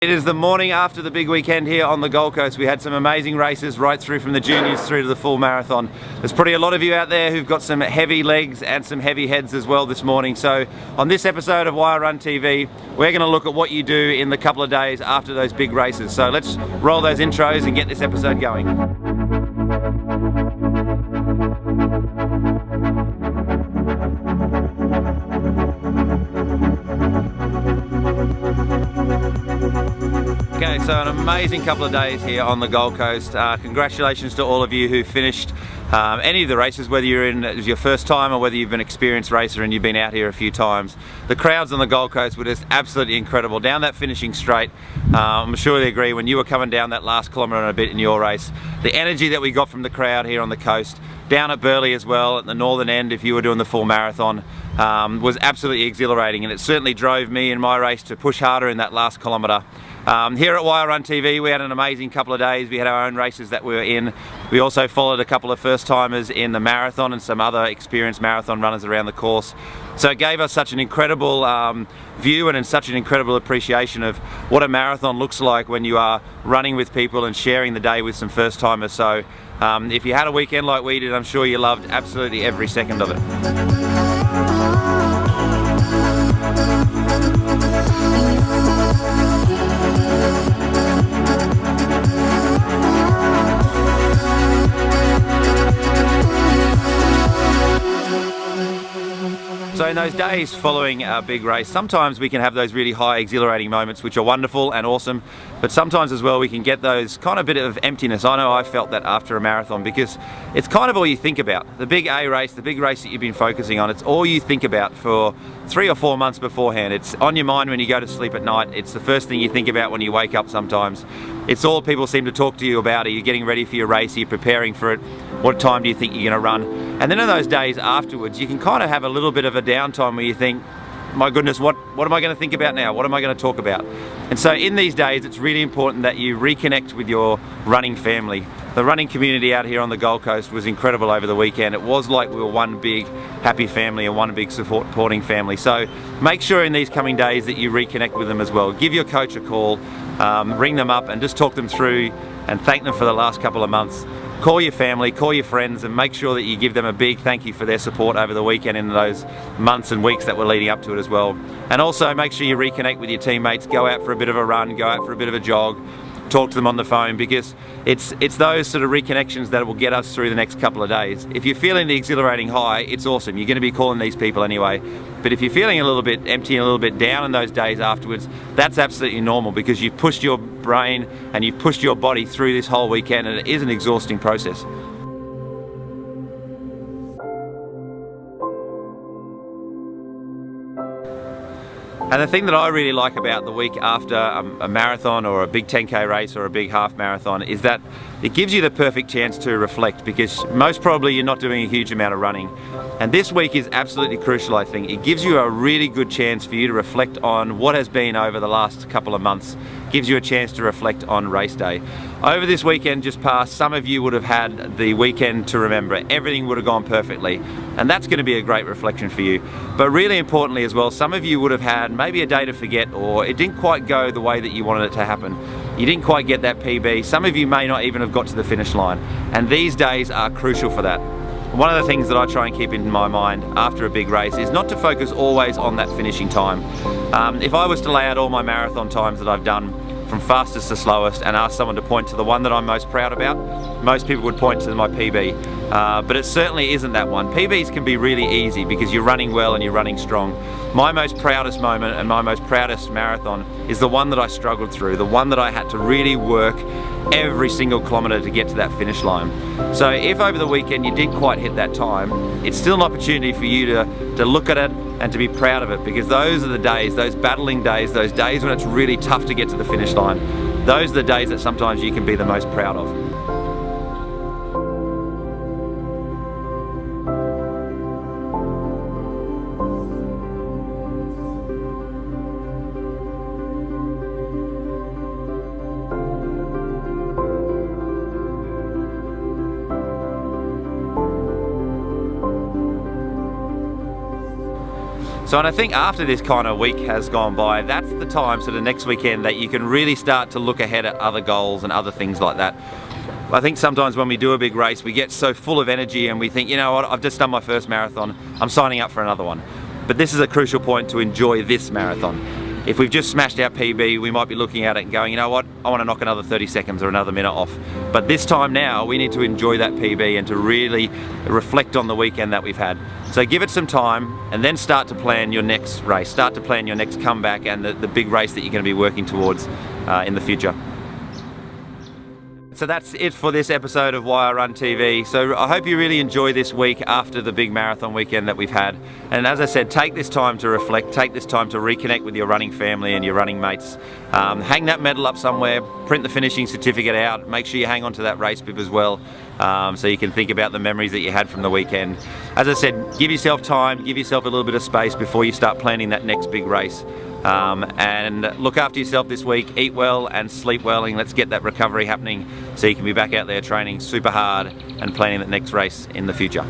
It is the morning after the big weekend here on the Gold Coast. We had some amazing races right through from the juniors through to the full marathon. There's probably a lot of you out there who've got some heavy legs and some heavy heads as well this morning. So on this episode of Wire Run TV, we're going to look at what you do in the couple of days after those big races. So let's roll those intros and get this episode going. Okay, so an amazing couple of days here on the Gold Coast. Congratulations to all of you who finished any of the races, whether it was your first time or whether you've been an experienced racer and you've been out here a few times. The crowds on the Gold Coast were just absolutely incredible. Down that finishing straight, I'm sure they agree, when you were coming down that last kilometre and a bit in your race, the energy that we got from the crowd here on the coast, down at Burleigh as well, at the northern end if you were doing the full marathon, was absolutely exhilarating, and it certainly drove me in my race to push harder in that last kilometre. Here at Wire Run TV, we had an amazing couple of days. We had our own races that we were in. We also followed a couple of first timers in the marathon and some other experienced marathon runners around the course. So it gave us such an incredible view and such an incredible appreciation of what a marathon looks like when you are running with people and sharing the day with some first timers. So if you had a weekend like we did, I'm sure you loved absolutely every second of it. So in those days following a big race, sometimes we can have those really high exhilarating moments which are wonderful and awesome, but sometimes as well we can get those kind of bit of emptiness. I know I felt that after a marathon, because it's kind of all you think about. The big A race, the big race that you've been focusing on, it's all you think about for 3 or 4 months beforehand. It's on your mind when you go to sleep at night. It's the first thing you think about when you wake up sometimes. It's all people seem to talk to you about. Are you getting ready for your race? Are you preparing for it? What time do you think you're going to run? And then in those days afterwards, you can kind of have a little bit of a downtime where you think, my goodness, what am I going to think about now? What am I going to talk about? And so in these days, it's really important that you reconnect with your running family. The running community out here on the Gold Coast was incredible over the weekend. It was like we were one big happy family and one big supporting family. So make sure in these coming days that you reconnect with them as well. Give your coach a call, ring them up and just talk them through and thank them for the last couple of months. Call your family, call your friends, and make sure that you give them a big thank you for their support over the weekend in those months and weeks that were leading up to it as well. And also make sure you reconnect with your teammates, go out for a bit of a run, go out for a bit of a jog, talk to them on the phone, because it's those sort of reconnections that will get us through the next couple of days. If you're feeling the exhilarating high, it's awesome. You're going to be calling these people anyway. But if you're feeling a little bit empty and a little bit down in those days afterwards, that's absolutely normal, because you've pushed your brain and you've pushed your body through this whole weekend, and it is an exhausting process. And the thing that I really like about the week after a marathon or a big 10K race or a big half marathon is that it gives you the perfect chance to reflect, because most probably you're not doing a huge amount of running. And this week is absolutely crucial, I think. It gives you a really good chance for you to reflect on what has been over the last couple of months. Gives you a chance to reflect on race day. Over this weekend just past, some of you would have had the weekend to remember. Everything would have gone perfectly, and that's going to be a great reflection for you. But really importantly as well, some of you would have had maybe a day to forget, or it didn't quite go the way that you wanted it to happen. You didn't quite get that PB. Some of you may not even have got to the finish line, and these days are crucial for that. One of the things that I try and keep in my mind after a big race is not to focus always on that finishing time. If I was to lay out all my marathon times that I've done, from fastest to slowest, and ask someone to point to the one that I'm most proud about, most people would point to my PB. But it certainly isn't that one. PBs can be really easy because you're running well and you're running strong. My most proudest moment and my most proudest marathon is the one that I struggled through, the one that I had to really work every single kilometre to get to that finish line. So if over the weekend you didn't quite hit that time, it's still an opportunity for you to look at it and to be proud of it, because those are the days, those battling days, those days when it's really tough to get to the finish line. Those are the days that sometimes you can be the most proud of. So, and I think after this kind of week has gone by, that's the time, so the next weekend, that you can really start to look ahead at other goals and other things like that. I think sometimes when we do a big race, we get so full of energy and we think, you know what, I've just done my first marathon, I'm signing up for another one. But this is a crucial point to enjoy this marathon. If we've just smashed our PB, we might be looking at it and going, you know what, I want to knock another 30 seconds or another minute off. But this time now, we need to enjoy that PB and to really reflect on the weekend that we've had. So give it some time and then start to plan your next race. Start to plan your next comeback and the big race that you're going to be working towards in the future. So that's it for this episode of Why I Run TV. So I hope you really enjoy this week after the big marathon weekend that we've had. And as I said, take this time to reflect, take this time to reconnect with your running family and your running mates. Hang that medal up somewhere, print the finishing certificate out, make sure you hang on to that race bib as well, so you can think about the memories that you had from the weekend. As I said, give yourself time, give yourself a little bit of space before you start planning that next big race. And look after yourself this week, eat well and sleep well, and let's get that recovery happening so you can be back out there training super hard and planning that next race in the future.